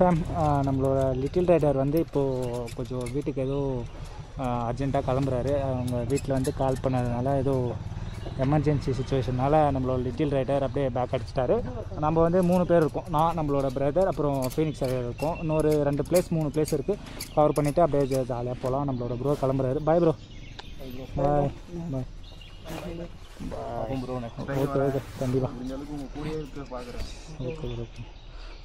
Fame நம்மளோட little rider வந்து இப்போது கொஞ்சம் வீட்டுக்கு ஏதோ அர்ஜெண்ட்டாக கிளம்புறாரு. அவங்க வீட்டில் வந்து கால் பண்ணதுனால ஏதோ எமர்ஜென்சி சுச்சுவேஷனால் நம்மளோட லிட்டில் ரைடர் அப்படியே பேக் அடிச்சிட்டாரு. நம்ம வந்து 3 பேர் இருக்கோம். நான், நம்மளோட பிரதர், அப்புறம் ஃபீனிக்ஸ் இருக்கோம். இன்னொரு 2 பிளேஸ் 3 பிளேஸ் இருக்குது. கவர் பண்ணிவிட்டு அப்படியே ஜாலியாக போகலாம். நம்மளோட ப்ரோ கிளம்புறாரு. Bye bro. Bye bye. Okay okay கண்டிப்பாக. Okay okay.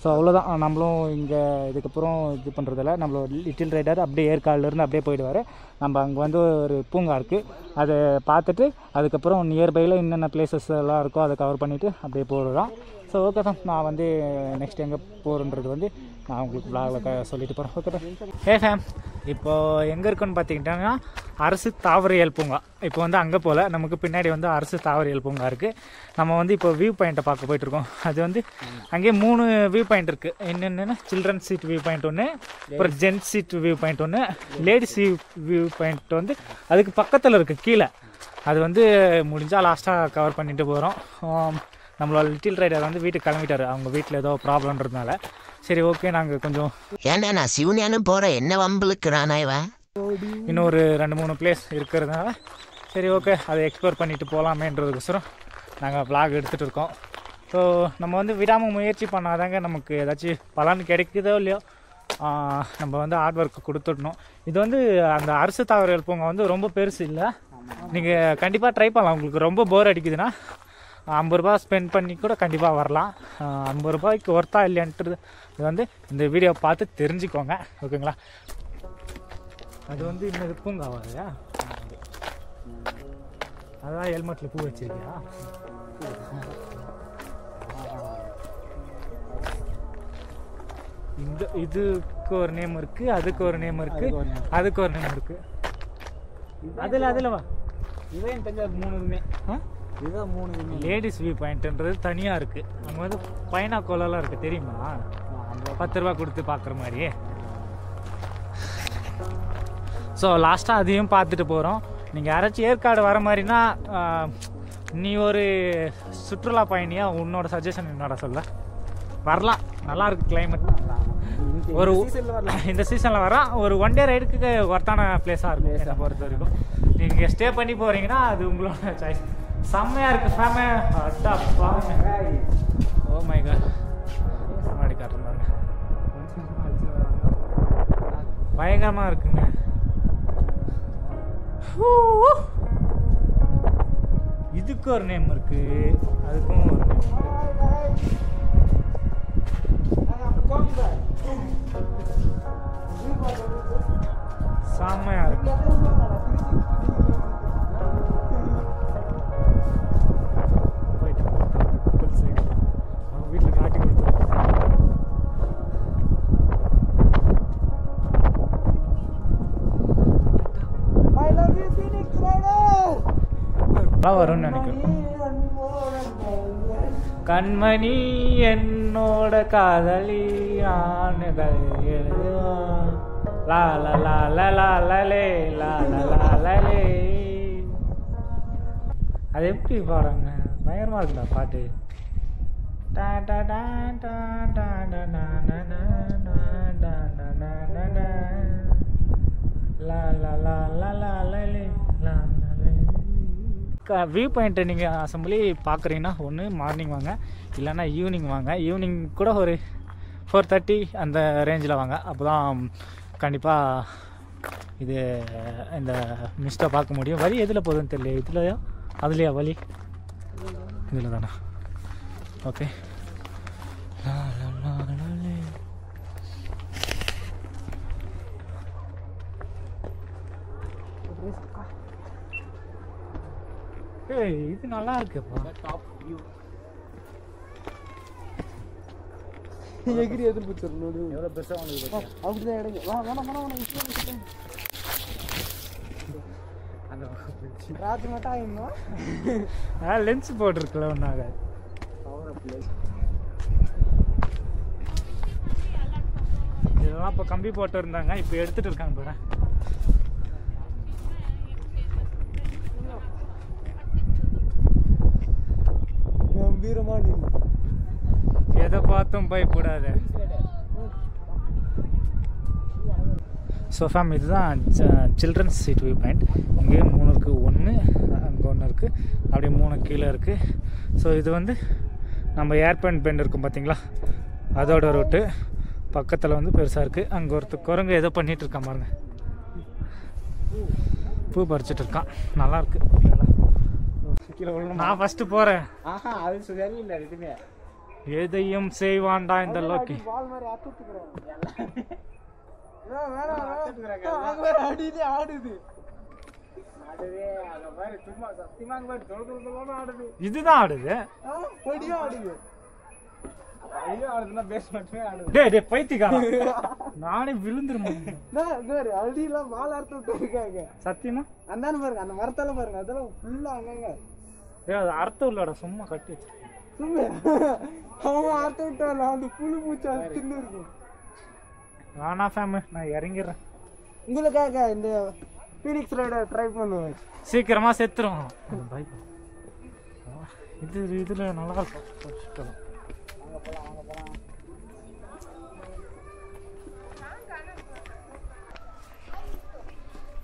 ஸோ அவ்வளோதான். நம்மளும் இங்கே இதுக்கப்புறம் இது பண்ணுறதில்ல. நம்மளோட லிட்டில் ரைடர் அப்படியே ஏற்காடுலேருந்து அப்படியே போயிடுவார். நம்ம அங்கே வந்து ஒரு பூங்கா இருக்குது, அதை பார்த்துட்டு அதுக்கப்புறம் நியர்பையில் என்னென்ன பிளேசஸ் எல்லாம் இருக்கோ அதை கவர் பண்ணிவிட்டு அப்படியே போகிறோம். ஸோ ஓகே தான். நான் வந்து நெக்ஸ்ட் எங்கே போகிறன்றது வந்து நான் உங்களுக்கு விளாகில் சொல்லிட்டு போகிறேன். ஓகே தான். ஃபேம் இப்போது எங்கே இருக்குன்னு பார்த்தீங்கன்னா அரசு தாவரியல் பூங்கா. இப்போ வந்து அங்கே போல் நமக்கு பின்னாடி வந்து அரசு தாவரியல் பூங்கா இருக்குது. நம்ம வந்து இப்போ வியூ பாயிண்ட்டை பார்க்க போயிட்டுருக்கோம். அது வந்து அங்கேயே 3 வியூ பாயிண்ட் இருக்குது. என்னென்னா சில்ட்ரன் சீட் வியூ பாயிண்ட் ஒன்று, அப்புறம் ஜென்ஸ் சீட் வியூ பாயிண்ட் ஒன்று, லேடிஸ் வியூ பாயிண்ட் வந்து அதுக்கு பக்கத்தில் இருக்குது கீழே. அது வந்து முடிஞ்சால் லாஸ்ட்டாக கவர் பண்ணிட்டு போகிறோம். நம்மளோட லிட்டில் ரைடர் வந்து வீட்டுக்கு கிளம்பிட்டாரு. அவங்க வீட்டில் ஏதோ ப்ராப்ளம்ன்றதுனால சரி ஓகே நாங்கள் கொஞ்சம் ஏன்டா நான் சிவனியானு போகிறேன், என்ன வம்புலுக்குறானா இவன்? இன்னொரு 2-3 பிளேஸ் இருக்கிறதுனால சரி ஓகே அதை எக்ஸ்ப்ளோர் பண்ணிட்டு போகலாமேன்றதுக்கோசரம் நாங்கள் விளாக் எடுத்துகிட்டு இருக்கோம். ஸோ நம்ம வந்து விடாமல் முயற்சி பண்ணாதாங்க நமக்கு ஏதாச்சும் பலன் கிடைக்குதோ இல்லையோ நம்ம வந்து ஹார்ட் ஒர்க் கொடுத்துடணும். இது வந்து அந்த அரசு தாவரியல் பூங்கா வந்து ரொம்ப பெருசு இல்லை. நீங்கள் கண்டிப்பாக ட்ரை பண்ணலாம். உங்களுக்கு ரொம்ப போர் அடிக்குதுன்னா 50 ரூபா ஸ்பெண்ட் பண்ணி கூட கண்டிப்பாக வரலாம். 50 ரூபாய்க்கு ஒர்த்தா இல்லையான்றது இது வந்து இந்த வீடியோ பார்த்து தெரிஞ்சுக்கோங்க. ஓகேங்களா? அது வந்து இன்னது பூங்காவா இல்லையா? அதான் ஹெல்மெட்டில் பூ வச்சிருக்கியா? இதுக்கு ஒரு நேம் இருக்குது, அதுக்கு ஒரு நேம் இருக்குது, அதுக்கு ஒரு நேம் இருக்குது. அதில் வா. இதான் எனக்கு தெரிஞ்ச 3மே. இதுதான் 3மே. லேடிஸ் வியூ பாயிண்ட்ன்றது தனியாக இருக்குது. அங்கே வந்து பைனா கோலெல்லாம் இருக்குது தெரியுமா? 10 ரூபா கொடுத்து பார்க்குற மாதிரி. ஸோ லாஸ்ட்டாக அதையும் பார்த்துட்டு போகிறோம். நீங்கள் யாராச்சும் ஏற்காடு வர மாதிரினா நீ ஒரு சுற்றுலா பயணியாக உன்னோட சஜஷன் என்னோட சொல்ல வரலாம். நல்லாயிருக்கு கிளைமேட். ஒரு இந்த சீசனில் வரலாம். ஒரு 1 டே ரைடுக்கு ஒர்த்தான பிளேஸாக இருக்கும் என்னை பொறுத்த வரைக்கும். நீங்கள் ஸ்டே பண்ணி போகிறீங்கன்னா அது உங்களோட சாய்ஸ். செம்மையாக இருக்குது ஃபேமே. அட்டப்பா. Oh my God. முன்னாடி காட்டுற பாருங்க, பயங்கரமாக இருக்குங்க. இதுக்கு ஒரு நேம் இருக்கு, அதுக்கும் ஒரு நேம் இருக்கு. செம்மையா இருக்கு. வீட்டில் காட்டி கொடுத்துருக்கோம். வரும்னு நினைக்கிறேன். கண்மணி என்னோட காதலி ஆணுகள் எழுதுவான். லா லா லா லா லா லலே லா லா லா லலே. அது எப்படி பாடுறாங்க? பயங்கரமா இருக்குடா பாட்டு. வியூ பாயிண்ட்டை நீங்கள் அசம்பிளி பார்க்குறீங்கன்னா ஒன்று மார்னிங் வாங்க, இல்லைன்னா ஈவினிங் வாங்க. ஈவினிங் கூட ஒரு 4:30 அந்த ரேஞ்சில் வாங்க. அப்போ தான் கண்டிப்பாக இது இந்த மிஸ்ட்டை பார்க்க முடியும். வழி எதில் போகுதுன்னு தெரியல. இதுலையா அதுலையா வழி? இதில் தானே. ஓகே. ஏய் இது நல்லா இருக்குப்பா. Top view. எகிரி எதிர்ப்பு நோடு எவ்வளோ பெருசாக உங்களுக்கு பார்த்தியா? அப்படிதான் இடங்க. வேணாம் அந்த ராத்திரி மட்டும் ஆகிடணும். லென்ஸ் போட்டிருக்கல ஒன்றாக. இதெல்லாம் இப்போ கம்பி போட்டு இருந்தாங்க, இப்போ எடுத்துகிட்டு இருக்காங்க பாரு. கம்பீரமா நின்று எதை பார்த்தும் பயப்படாத. ஸோ ஃபேம் இதுதான் சில்ட்ரன்ஸ் சீட் வியூ பாயிண்ட். இங்கே 3 இருக்குது, 1 அங்கே 1 இருக்குது, அப்படியே 3 கீழே இருக்குது. ஸோ இது வந்து நம்ம ஏர்பேண்ட் பெண்ட் இருக்கும் பார்த்தீங்களா, அதோட ரூட்டு. பக்கத்தில் வந்து பெருசாக இருக்குது. அங்கே ஒருத்தர் குரங்கு ஏதோ பண்ணிகிட்டு இருக்கான் பாருங்க, பூ பறிச்சிட்டு இருக்கான். நல்லாயிருக்கு. நான் ஃபஸ்ட்டு போகிறேன். அது சரியில்லை எதுவுமே. எதையும் செய்வான்டா இந்த லோக்கி. இதுதான் ஆடுது. நானே விழுந்துருமா சத்தியமா? அந்தானு பாருங்க, அந்த மரத்தால பாருங்க, அதெல்லாம் ஃபுல்லா அங்கங்க. அது அர்த்தம் இல்லடா, சும்மா கட்டி வச்சு. சும்மா அவன் அர்த்தம் விட்டால அந்த புழு பூச்சி அது தின்னு இருக்கும். ஆனா ஃபேமு நான் இறங்கிடுறேன். உங்களுக்காக இந்த ஃபீனிக்ஸ் ரைடர் ட்ரை பண்ணுவேன். சீக்கிரமா செத்துரும். இதுல நல்லா இருக்கும்.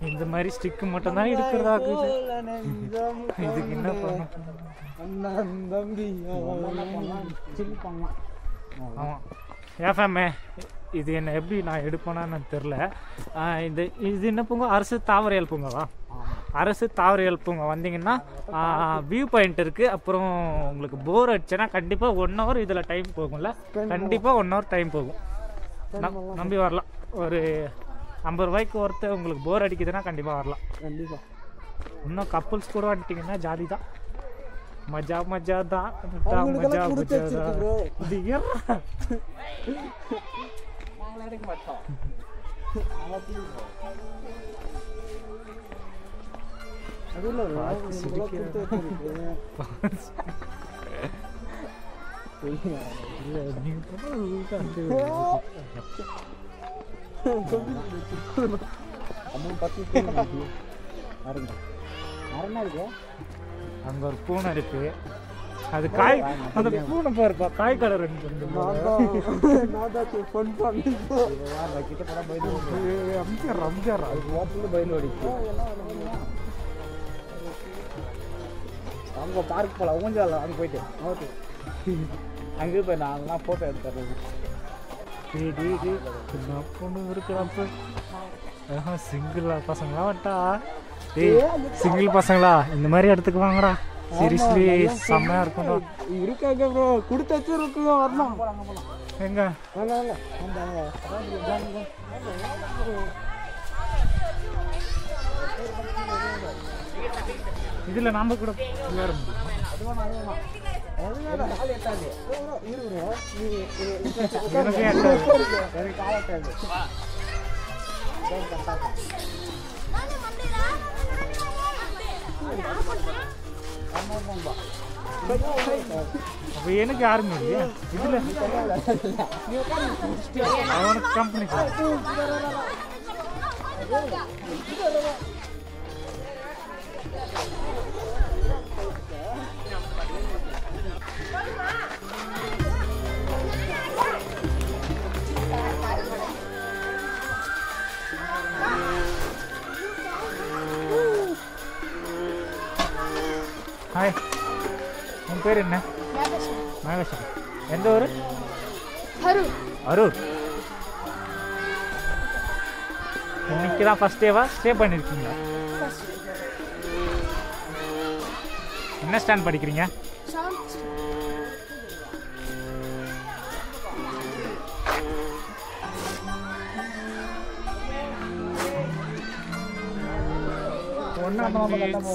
இந்த மாதிரி ஸ்டிக்கு மட்டும் தான் எடுக்கிறதா இருக்குது. இதுக்கு என்ன பண்ண? ஆமாம் ஏஃபேமே, இது என்ன எப்படி நான் எடுப்பேனான்னு தெரில. இது என்ன பூங்கா? அரசு தாவரியல் பூங்காவா? அரசு தாவரியல் பூங்கா வந்தீங்கன்னா வியூ பாயிண்ட் இருக்குது. அப்புறம் உங்களுக்கு போர் அடிச்சுன்னா கண்டிப்பாக 1 hour இதில் டைம் போகும்ல, கண்டிப்பாக 1 hour டைம் போகும். நம்பி வரலாம். ஒரு 50 ரூபாய்க்கு ஒருத்தர் உங்களுக்கு போர் அடிக்குதுன்னா கண்டிப்பாக வரலாம். கண்டிப்பாக. இன்னும் கப்புள்ஸ் கூட வந்துட்டிங்கன்னா ஜாலி தான். மஜா மஜா தான். மஜா மஜா தான். எடுக்க மாட்டோம். அங்க ஒரு பூனை இருக்கு. அது காய், அந்த பூனை பாருப்பா, காய் கடை 2 அவங்க பார்க் போகலாம். ஊஞ்சல் அங்கே போயிட்டு ஓகே, அங்கே போய் நான் ஃபோட்டோ எடுத்துறது. பொண்ணு இருக்கிறப்ப சிங்கிள் பசங்களா வட்டா? சிங்கிள் பசங்களா இந்த மாதிரி இடத்துக்கு வாங்கடா. சீரியஸ்லி செம்மையா இருக்கும்டா. இருக்காங்க ப்ரோ, கொடுத்து வச்சு இருக்குங்க. வரலாம் எங்க இதுல நாம கூட விளையாட முடியும். அப்ப எனக்கு யாருமே இல்லையா இதுல? அவனுக்கு கம்பெனி ஹாய், உன் பேர் என்ன? நாகேஸ்வரன். எந்த ஊர்? அரூர். இன்னைக்கு தான் ஃபர்ஸ்ட் டேவா ஸ்டே பண்ணியிருக்கீங்களா? என்ன ஸ்டாண்ட் படிக்கிறீங்க?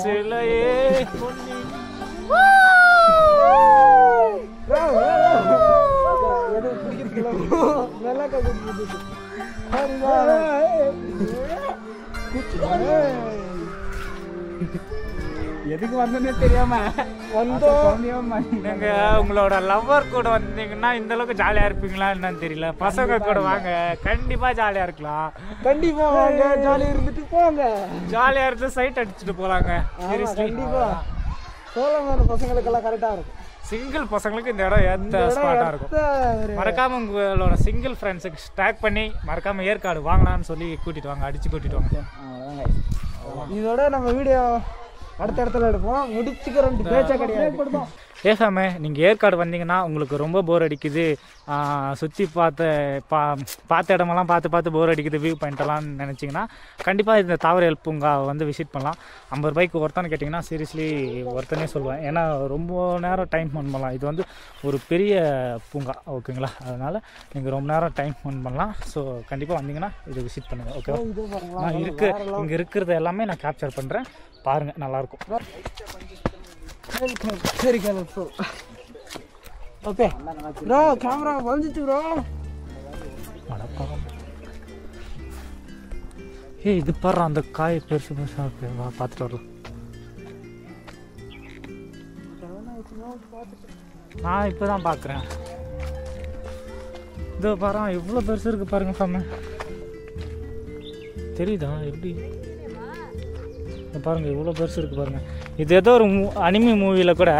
சிலையே எதுக்கு வந்தோன்னே தெரியாம வந்தோம். நீங்க உங்களோட லவ்வர் கூட வந்தீங்கன்னா இந்த அளவுக்கு ஜாலியா இருப்பீங்களா என்னன்னு தெரியல. பசங்க கூட வாங்க, கண்டிப்பா ஜாலியா இருக்கலாம். கண்டிப்பா வாங்க, ஜாலியா இருந்துட்டு போங்க. ஜாலியா இருந்து சைட் அடிச்சுட்டு போலாங்க. கண்டிப்பா சோழமான பசங்களுக்கெல்லாம் கரெக்டா இருக்கும். சிங்கிள் பசங்களுக்கு இந்த இடம் ஏற்ற ஸ்பாட்டாக இருக்கும். மறக்காமல் உங்களோட சிங்கிள் ஃப்ரெண்ட்ஸுக்கு ஸ்டாக் பண்ணி மறக்காமல் ஏற்காடு வாங்கலான்னு சொல்லி கூட்டிகிட்டு வாங்க, அடித்து கூட்டிகிட்டு வாங்க. இதோட நம்ம வீடியோ அடுத்த இடத்துல எடுப்போம். முடிச்சுக்கிறோம், பேச்சா கிடையாது. ஏசாமே நீங்கள் ஏற்காடு வந்தீங்கன்னா உங்களுக்கு ரொம்ப போர் அடிக்குது, சுற்றி பார்த்த இடமெல்லாம் பார்த்து போர் அடிக்குது, வியூ பாயிண்ட்டெல்லாம் நினச்சிங்கன்னா கண்டிப்பாக இந்த தாவரவியல் பூங்காவை வந்து விசிட் பண்ணலாம். 50 ரூபாய்க்கு ஒருத்தான்னு கேட்டிங்கன்னா சீரியஸ்லி ஒருத்தனே சொல்லுவேன். ஏன்னா ரொம்ப நேரம் டைம் ஸ்பெண்ட் பண்ணலாம். இது வந்து ஒரு பெரிய பூங்கா, ஓகேங்களா? அதனால் நீங்கள் ரொம்ப நேரம் டைம் ஸ்பெண்ட் பண்ணலாம். ஸோ கண்டிப்பாக வந்தீங்கன்னா இதை விசிட் பண்ணுங்கள், ஓகேவா? நான் இங்கே இருக்கிறது எல்லாமே நான் கேப்சர் பண்ணுறேன், பாருங்கள், நல்லாயிருக்கும். சரி ஓகே ப்ரோ, கேமரா வந்துச்சு ப்ரோ. இது பாரு, அந்த காய் பெருசு பெருசாக இருக்கு, வா பார்த்துட்டு வரலாம். நான் இப்போ தான் பார்க்குறேன். இதோ பாரு, எவ்வளோ பெருசு இருக்குது பாருங்க சாமி. தெரியுதா எப்படி? பாருங்கள் எவ்வளோ பெருசு இருக்குது பாருங்கள். இது ஏதோ ஒரு அனிமி மூவியில் கூட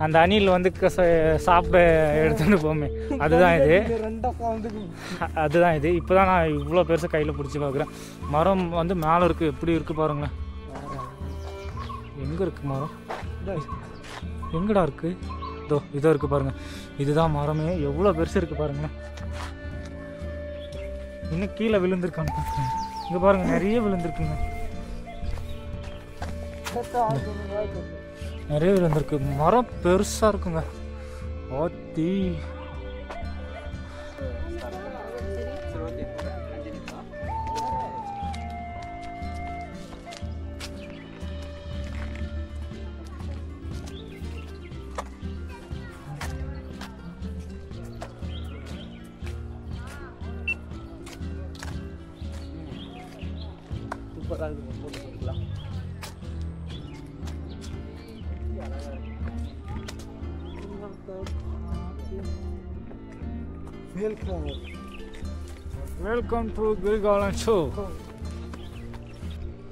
அந்த அணில் வந்து சாப்பிட எடுத்துகிட்டு போமே, அதுதான் இது. அதுதான் இது. இப்போ தான் நான் இவ்வளோ பெருசு கையில் பிடிச்சி பார்க்குறேன். மரம் வந்து மேலே இருக்குது, எப்படி இருக்குது பாருங்களேன். எங்கே இருக்குது மரம்? எங்கடா இருக்குது? இதோ இருக்குது பாருங்கள். இதுதான் மரமே, எவ்வளோ பெருசு இருக்குது பாருங்களேன். இன்னும் கீழே விழுந்திருக்கான்னு பார்க்குறேன். இங்கே பாருங்கள், நிறைய விழுந்திருக்குங்க, நிறைய விழுந்திருக்கு. மரம் பெருசாக இருக்குங்க. ஓத்தி சூப்பராக இருக்குது, போட்டு கொடுக்கலாம். Welcome to Kirikalan show.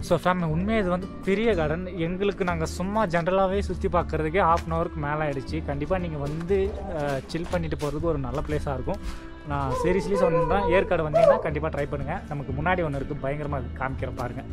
So family, உண்மையாக இது வந்து பெரிய கார்டன். எங்களுக்கு நாங்கள் சும்மா ஜென்ரலாகவே சுற்றி பார்க்குறதுக்கே 1/2 hourக்கு மேலே ஆகிடுச்சு. கண்டிப்பாக நீங்கள் வந்து சில் பண்ணிட்டு போகிறதுக்கு ஒரு நல்ல பிளேஸாக இருக்கும். நான் சீரியஸ்லி சொன்னேன், ஏற்காடு வந்தீங்கன்னா கண்டிப்பாக ட்ரை பண்ணுங்கள். நமக்கு முன்னாடி ஒன்று இருக்குது, பயங்கரமாக காமிக்கிற பாருங்கள்.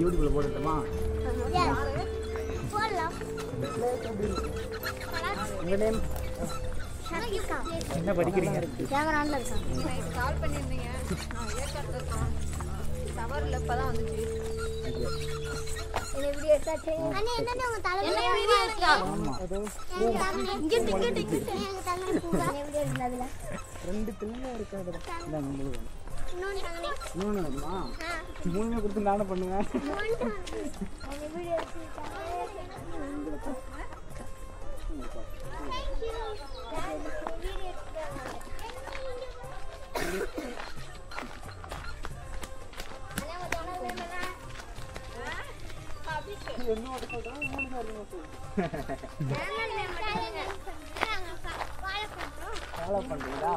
யூடியூப்ல போட்டுட்டோமா? என்ன படிக்கிறீங்க? கால் பண்ணிருந்தீங்க, ஏற்காடுல இருக்கோம். சவர்ல இப்பதான் வந்துச்சு. என்ன வீடியோ எடுத்தாச்சு? அண்ணே என்னன்னா உங்க தலையில வீடியோ எடுத்தா? இங்க டிக்கெட் எங்க தலையில பூரா வீடியோ எடுத்ததுல 2 பிள்ளை இருக்காது. இந்த உங்களுக்கு இன்னொன்னு தானே. இன்னொன்னு வேணுமா? மூணுமே கொடுத்து நானே பண்ணுவேன். அந்த வீடியோ எடுத்துட்டாங்க. Thank you. வீடியோ எடுத்தாங்க. என்னோட சொல்றேன், 3 தான் இருக்கணும். ஃபாலோ பண்றீங்களா?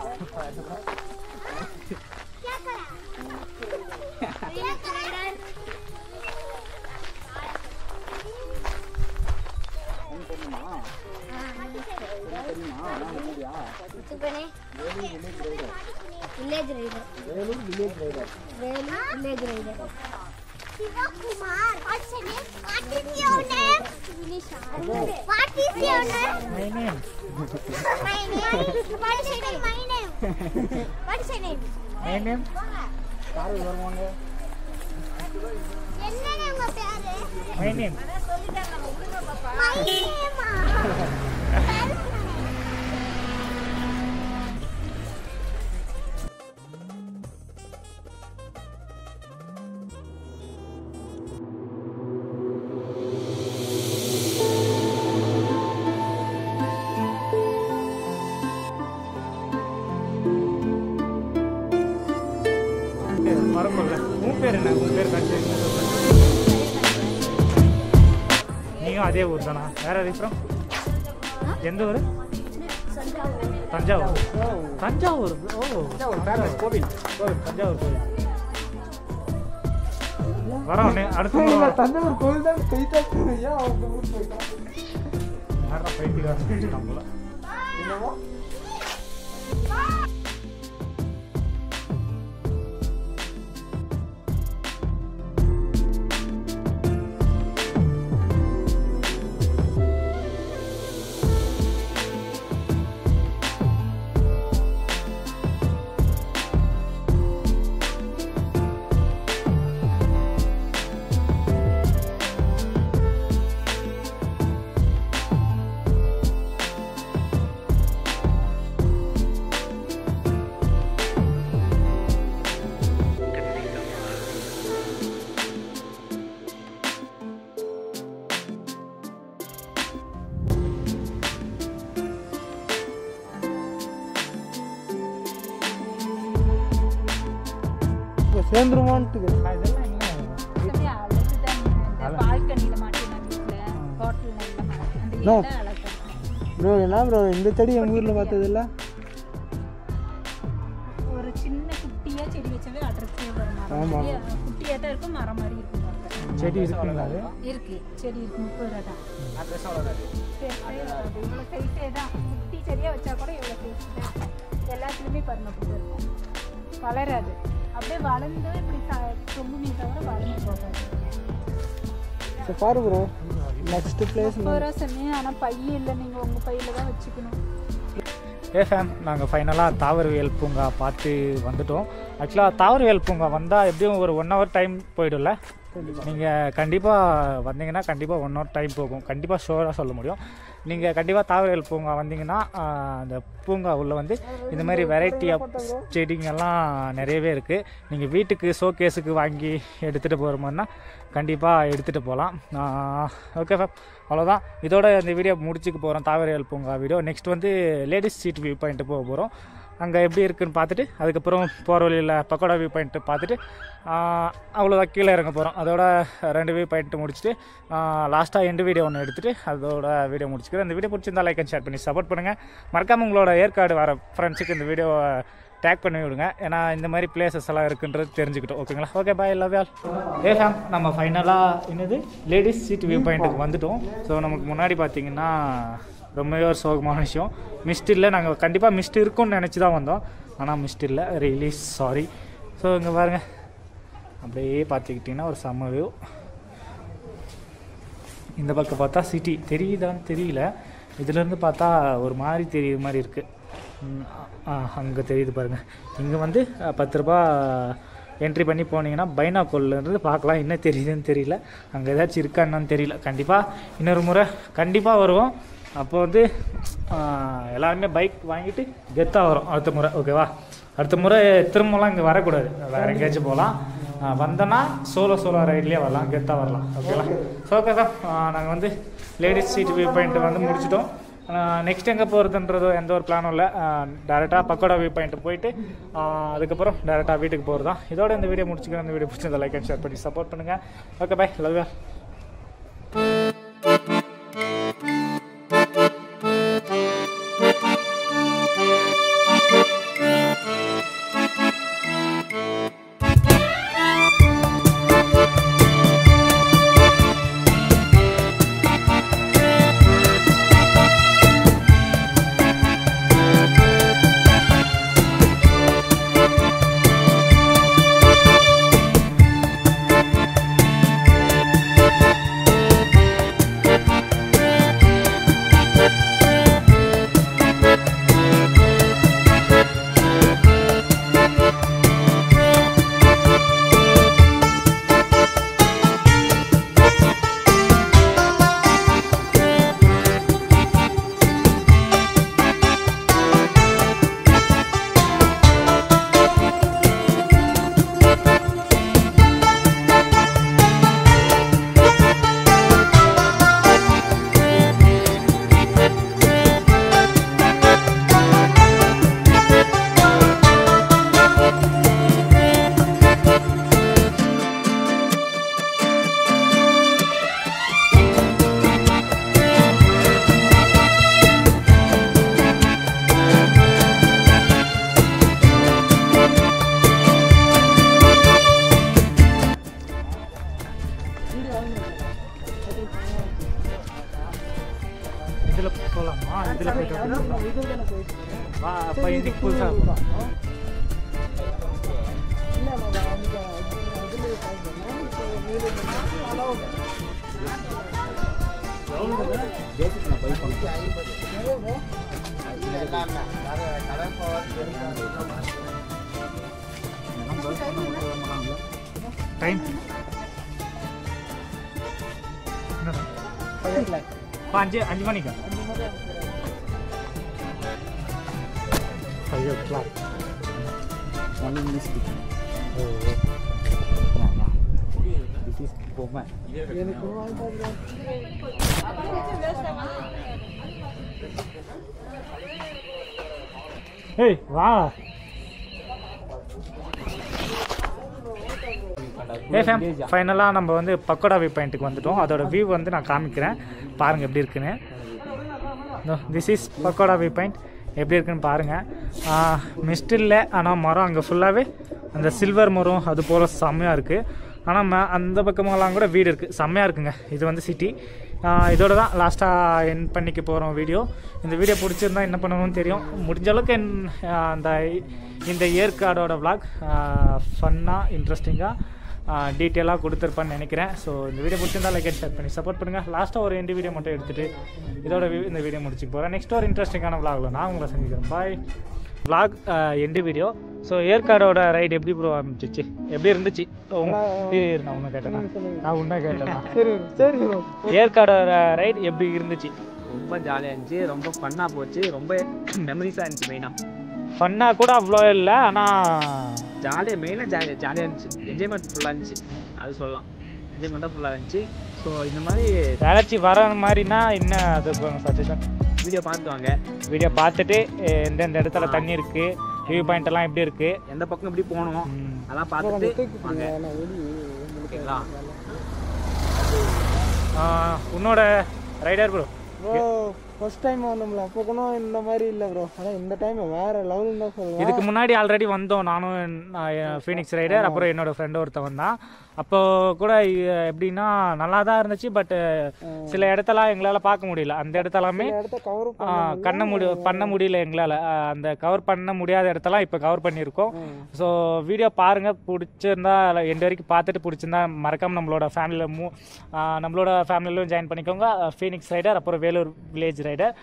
Kumar, what's your name? What is your name? What is your name? My name. My name. What is your name? My name. What is your name? My name. Car வருவாங்க. என்ன உங்க பேரு? My name. My name. நீயும் அதே ஊர் தானா? வேற விக்ரம் எந்த ஊர்? தஞ்சாவூர். தஞ்சாவூர். ஓ கோவில். தஞ்சாவூர் கோவில். வரோம் அடுத்த தஞ்சாவூர் கோவில் தான் போயிட்டா ஏன் அவங்க ஊர் போயிட்டான்? யாரா பைத்தியக்காரன் நம்மள என்னவோ சேர்ந்துருமான்ட்டு இதெல்லாம் ப்ரோ என்ன ப்ரோ இந்த செடி எங்கள் ஊரில் பார்த்ததில்ல. ஒரு சின்ன குட்டியா செடி வச்சாவே அட்ராக்டிவா வரும். குட்டியா தான் இருக்கும், மரம் மாதிரி இருக்கும். செடி இருக்குங்களா? அது இருக்கு, செடி இருக்கு. 30 ரூபா தான். இவ்வளோ சைஸே தான். குட்டி செடியா வச்சா கூட இவ்வளோ சைஸ் தான். எல்லாத்துலேயுமே பருமப்பட்டு இருக்கும், வளராது. அப்படியே வளர்ந்து இப்படி தொங்குமே தவிர வளர்ந்து போகாது. சரி பாரு ப்ரோ, நெக்ஸ்ட் பிளேஸ் 30 ரூபா சொன்னீங்க, ஆனால் பையன் இல்லை, நீங்கள் உங்கள் பையில தான் வச்சுக்கணும். ஃபேம் நாங்கள் ஃபைனலாக தாவரவியல் பூங்கா பார்த்து வந்துட்டோம். ஆக்சுவலாக தாவரவியல் பூங்கா வந்தால் எப்படியும் ஒரு 1 ஹவர் டைம் போய்டும்ல. நீங்கள் கண்டிப்பாக வந்தீங்கன்னா கண்டிப்பாக 1 ஹவர் டைம் போகும். கண்டிப்பாக ஷோராக சொல்ல முடியும். நீங்கள் கண்டிப்பாக தாவரவியல் பூங்கா வந்தீங்கன்னா அந்த பூங்கா உள்ள வந்து இந்த மாதிரி வெரைட்டி ஆஃப் செடிங்கெல்லாம் நிறையவே இருக்குது. நீங்கள் வீட்டுக்கு ஷோகேஸுக்கு வாங்கி எடுத்துகிட்டு போகிற மாதிரினா கண்டிப்பாக எடுத்துகிட்டு போகலாம். ஓகே ஃபேம், அவ்வளோதான். இதோட இந்த வீடியோ முடிச்சுக்க போகிறோம், தாவரவியல் பூங்கா வீடியோ. நெக்ஸ்ட் வந்து லேடிஸ் சீட் வியூ பாயிண்ட்டு போக போகிறோம். அங்கே எப்படி இருக்குதுன்னு பார்த்துட்டு அதுக்கப்புறம் போகிற வழியில் பக்கோடா வியூ பாயிண்ட்டு பார்த்துட்டு அவ்வளோதான் கீழே இறங்க போகிறோம். அதோட 2 வியூ பாயிண்ட்டு முடிச்சுட்டு லாஸ்ட்டாக எண்டு வீடியோ ஒன்று எடுத்துகிட்டு அதோட வீடியோ முடிச்சுக்கிறேன். இந்த வீடியோ பிடிச்சிருந்தா லைக் அண்ட் ஷேர் பண்ணி சப்போர்ட் பண்ணுங்கள். மறக்காமல் உங்களோட ஏற்காடு வர ஃப்ரெண்ட்ஸுக்கு இந்த வீடியோவை டேக் பண்ணி விடுங்க. ஏன்னா இந்த மாதிரி பிளேசஸ் எல்லாம் இருக்குன்றது தெரிஞ்சுக்கிட்டோம். ஓகேங்களா? Okay, bye, love you all. ஃபேம் நம்ம ஃபைனலாக என்னது லேடிஸ் சீட் வியூ பாயிண்ட்டுக்கு வந்துவிட்டோம். ஸோ நமக்கு முன்னாடி பார்த்தீங்கன்னா ரொம்பவே ஒரு சோகமான விஷயம், மிஸ்ட் இல்லை. நாங்கள் கண்டிப்பாக மிஸ்ட் இருக்கும்னு நினச்சி தான் வந்தோம், ஆனால் மிஸ்ட் இல்லை. Really sorry. ஸோ இங்கே பாருங்கள், அப்படியே பார்த்துக்கிட்டிங்கன்னா ஒரு செம்ம வியூ. இந்த பக்கம் பார்த்தா சிட்டி தெரியுதான்னு தெரியல, இதுலேருந்து பார்த்தா ஒரு மாதிரி தெரியுற மாதிரி இருக்குது. அங்கே தெரியுது பாருங்கள். இங்கே வந்து 10 ரூபா என்ட்ரி பண்ணி போனீங்கன்னா பைனாக்கோல்லேருந்து பார்க்கலாம். என்ன தெரியுதுன்னு தெரியல, அங்கே ஏதாச்சும் இருக்கா என்னன்னு தெரியல. கண்டிப்பாக இன்னொரு முறை கண்டிப்பாக வருவோம். அப்போ வந்து எல்லாருமே பைக் வாங்கிட்டு கெத்தாக வரும் அடுத்த முறை. ஓகேவா? அடுத்த முறை திரும்பலாம் இங்கே வரக்கூடாது, வேறு எங்கேயாச்சும் போகலாம். வந்தோன்னா சோலோ ரைட்லேயே வரலாம், கெத்தாக வரலாம். ஓகேவா? ஸோ ஓகே தான், நாங்கள் வந்து லேடிஸ் சீட் வியூ பாயிண்ட்டு வந்து முடிச்சிட்டோம். நெக்ஸ்ட் எங்கே போகிறதுன்றதோ எந்த ஒரு பிளானும் இல்லை. டேரெக்டாக பக்கோடா வியூ பாயிண்ட்டு போயிட்டு அதுக்கப்புறம் டேரெக்டாக வீட்டுக்கு போகிறது தான். இதோட இந்த வீடியோ முடிச்சுக்கிறேன். இந்த வீடியோ பிடிச்சிருந்தா லைக் அண்ட் ஷேர் பண்ணி சப்போர்ட் பண்ணுங்கள். Okay, bye, love you. இதில் போகலாமா? இதில் போயிட்டு வா. அப்போ இதுக்கு புதுசாக டைம் 5 மணிக்கா? 5 o'clock. 1 minute. This is Boma. Hey, wow. ஃபைனலாக நம்ம வந்து பக்கோடா வியூ பாயிண்ட்டுக்கு வந்துட்டோம். அதோட வியூ வந்து நான் காமிக்கிறேன், பாருங்கள் எப்படி இருக்குன்னு. This is pakoda view point. எப்படி இருக்குன்னு பாருங்கள். மிஸ்ட் இல்லை, ஆனால் மரம் அங்கே ஃபுல்லாகவே அந்த சில்வர் மரம் அது போல் செம்மையாக இருக்குது. ஆனால் அந்த பக்கமெல்லாம் கூட வீடு இருக்குது, செம்மையாக இருக்குங்க. இது வந்து சிட்டி. இதோட தான் லாஸ்ட்டாக என் பண்ணிக்க போகிறோம் வீடியோ. இந்த வீடியோ பிடிச்சிருந்தா என்ன பண்ணணும்னு தெரியும். முடிஞ்ச அளவுக்கு இந்த ஏற்காடோட விளாக் ஃபன்னாக இன்ட்ரெஸ்டிங்காக டீட்டெயிலாக கொடுத்துருப்பான்னு நினைக்கிறேன். ஸோ இந்த வீடியோ பிடிச்சிருந்தா லைக் அண்ட் ஷேர் பண்ணி சப்போர்ட் பண்ணுங்கள். லாஸ்ட்டாக ஒரு எண்டு வீடியோ மட்டும் எடுத்துகிட்டு இதோட இந்த வீடியோ முடிச்சுக்க போகிறேன். நெக்ஸ்ட் ஒரு இன்ட்ரெஸ்டிங்கான விளாகில் நான் உங்களை சந்திக்கிறேன். Bye. Vlog end video. So ஏற்காடோட ரைடு எப்படி ப்ரோ ஆரம்பிச்சிச்சு, எப்படி இருந்துச்சு? நான் உன்னை கேட்டேன்னா சரி சரி ப்ரோ. ஏற்காடோட ரைடு எப்படி இருந்துச்சு? ரொம்ப ஜாலியாக இருந்துச்சு, ரொம்ப ஃபன்னாக போச்சு, ரொம்ப மெமரிஸாக இருந்துச்சு. மெயினாக ஃபன்னாக கூட அவ்வளோ இல்லை, ஆனால் ஜாலியாக ஜாலியாக இருந்துச்சு. என்ஜாய்மெண்ட் ஃபுல்லாக இருந்துச்சு, அது சொல்லலாம். என்ஜாய்மெண்ட்டாக ஃபுல்லாக இருந்துச்சு. ஸோ இந்த மாதிரி ஏதாச்சும் வர மாதிரினா என்ன அது சஜஷன்? வீடியோ பார்த்து வாங்க. வீடியோ பார்த்துட்டு எந்தெந்த இடத்துல தண்ணி இருக்குது, வியூ பாயிண்ட் எல்லாம் எப்படி இருக்குது, எந்த பக்கம் எப்படி போகணும் அதெல்லாம் பார்த்துட்டு வாங்க. ஓகேங்களா? உன்னோட rider bro bro first time வந்தோம்ல, அப்போ கூட இந்த மாதிரி இல்லை ப்ரோ. ஆனால் இந்த டைம் வேறு லெவலுன்னு தான் சொல்லுவேன். இதுக்கு முன்னாடி ஆல்ரெடி வந்தோம், நானும் ஃபீனிக்ஸ் ரைடர், அப்புறம் என்னோடய ஃப்ரெண்டு ஒருத்தவன் தான். அப்போ கூட எப்படின்னா நல்லா தான் இருந்துச்சு. பட் சில இடத்தெல்லாம் எங்களால் பார்க்க முடியல. அந்த இடத்தெல்லாமே பண்ண முடியல எங்களால். அந்த கவர் பண்ண முடியாத இடத்தெல்லாம் இப்போ கவர் பண்ணியிருக்கோம். ஸோ வீடியோ பாருங்கள், பிடிச்சிருந்தா எண்டு வரைக்கும் பார்த்துட்டு பிடிச்சிருந்தா மறக்காமல் நம்மளோட ஃபேமிலியிலும் ஜாயின் பண்ணிக்கோங்க. ஃபீனிக்ஸ் ரைடர், அப்புறம் வேலூர் வில்லேஜ் ரைடர்.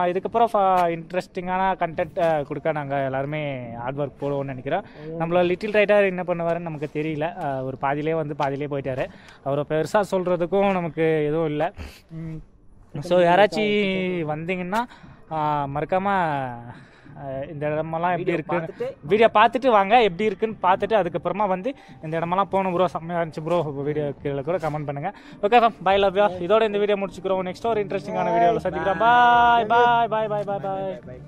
இதுக்கப்புறம் இன்ட்ரெஸ்டிங்கான கண்டென்ட் கொடுக்க நாங்கள் எல்லாருமே ஹார்ட் ஒர்க் போடுவோம்னு நினைக்கிறோம். நம்மளோட லிட்டில் ரைடர் என்ன பண்ணுவாருன்னு நமக்கு தெரியல. ஒரு பாதியிலே போயிட்டார். அவரை பெருசாக சொல்கிறதுக்கும் நமக்கு எதுவும் இல்லை. ஸோ யாராச்சும் வந்தீங்கன்னா மறக்காமல் இந்த இடமெல்லாம் எப்படி இருக்குன்னு வீடியோ பார்த்துட்டு வாங்க. எப்படி இருக்குன்னு பார்த்துட்டு அதுக்கப்புறமா வந்து இந்த இடமெல்லாம் போகணும் ப்ரோ, செம்மையாக இருந்துச்சு ப்ரோ, வீடியோ கீழே கூட கமெண்ட் பண்ணுங்கள். Okay bye, love you. இதோட இந்த வீடியோ முடிச்சுக்கிறோம். நெக்ஸ்ட் ஒரு இன்ட்ரெஸ்டிங்கான வீடியோவில் சந்திக்கிறோம். பாய் பாய் பாய் பாய் பாய் பாய்.